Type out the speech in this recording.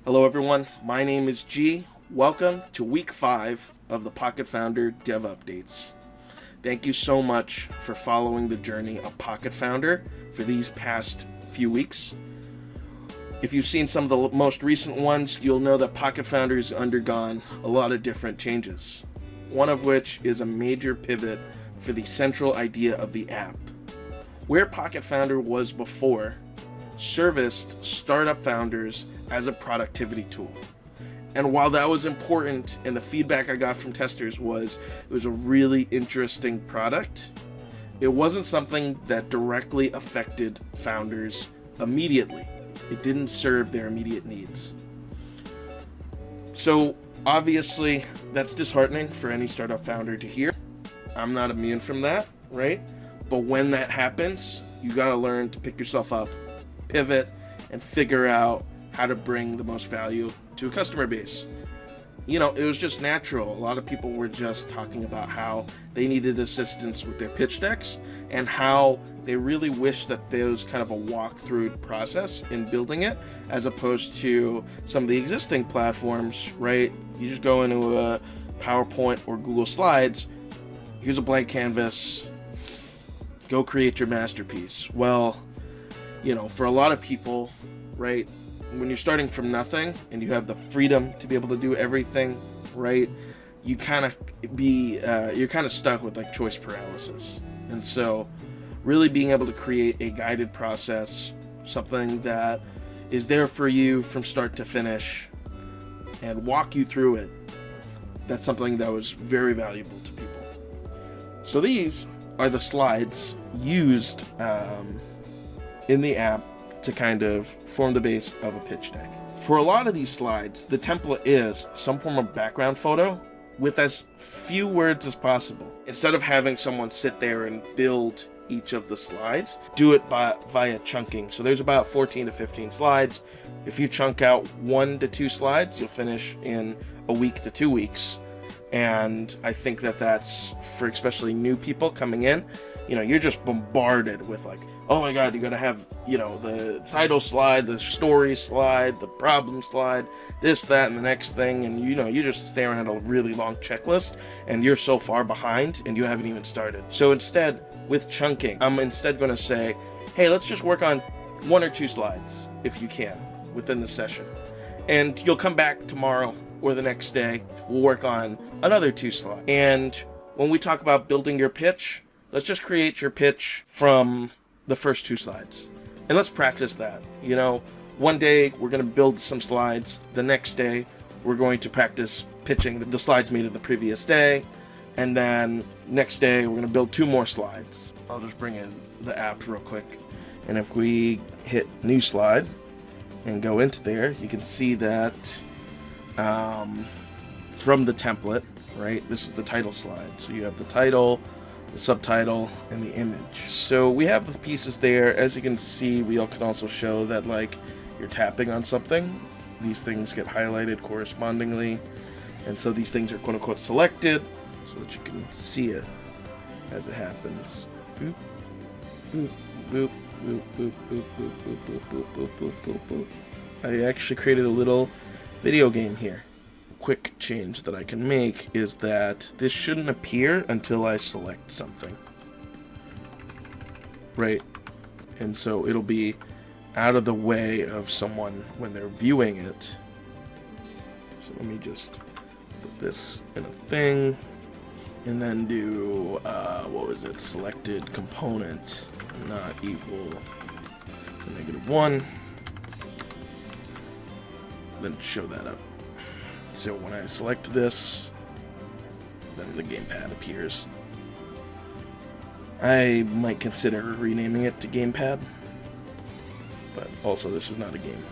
Hello everyone, my name is G. Welcome to week 5 of the Pocket Founder Dev Updates. Thank you so much for following the journey of Pocket Founder for these past few weeks. If you've seen some of the most recent ones, you'll know that Pocket Founder has undergone a lot of different changes. One of which is a major pivot for the central idea of the app. Where Pocket Founder was before, serviced startup founders as a productivity tool. And while that was important, and the feedback I got from testers was it was a really interesting product, it wasn't something that directly affected founders immediately. It didn't serve their immediate needs. So obviously that's disheartening for any startup founder to hear. I'm not immune from that, right? But when that happens, you gotta learn to pick yourself up, pivot, and figure out how to bring the most value to a customer base. You know, it was just natural. A lot of people were just talking about how they needed assistance with their pitch decks and how they really wish that there was kind of a walkthrough process in building it, as opposed to some of the existing platforms, right? You just go into a PowerPoint or Google Slides, here's a blank canvas, go create your masterpiece. Well, you know, for a lot of people, right, when you're starting from nothing and you have the freedom to be able to do everything, right, you kind of you're kind of stuck with like choice paralysis. And so really being able to create a guided process, something that is there for you from start to finish and walk you through it, that's something that was very valuable to people. So these are the slides used in the app to kind of form the base of a pitch deck. For a lot of these slides, the template is some form of background photo with as few words as possible. Instead of having someone sit there and build each of the slides, do it via chunking. So there's about 14 to 15 slides. If you chunk out 1 to 2 slides, you'll finish in a week to 2 weeks. And I think that that's for especially new people coming in. You know, you're just bombarded with like, oh my god, you gotta have, you know, the title slide, the story slide, the problem slide, this, that, and the next thing, and you know, you're just staring at a really long checklist, and you're so far behind, and you haven't even started. So instead, with chunking, I'm instead gonna say, hey, let's just work on 1 or 2 slides, if you can, within the session. And you'll come back tomorrow, or the next day, we'll work on another 2 slides. And when we talk about building your pitch, let's just create your pitch from the first 2 slides. And let's practice that. You know, one day we're going to build some slides. The next day we're going to practice pitching the slides made of the previous day. And then next day we're going to build 2 more slides. I'll just bring in the app real quick. And if we hit new slide and go into there, you can see that from the template, right? This is the title slide. So you have the title, the subtitle, and the image. So we have the pieces there. As you can see, we can also show that like you're tapping on something. These things get highlighted correspondingly. And so these things are quote unquote selected so that you can see it as it happens. Boop, boop, boop, boop, boop, boop, boop, boop, boop, boop, boop, boop, boop, boop. I actually created a little video game here. Quick change that I can make is that this shouldn't appear until I select something, right? And so it'll be out of the way of someone when they're viewing it. So let me just put this in a thing and then do what was it, selected component not equal to -1, then show that up. So when I select this, then the gamepad appears. I might consider renaming it to gamepad, but also this is not a game.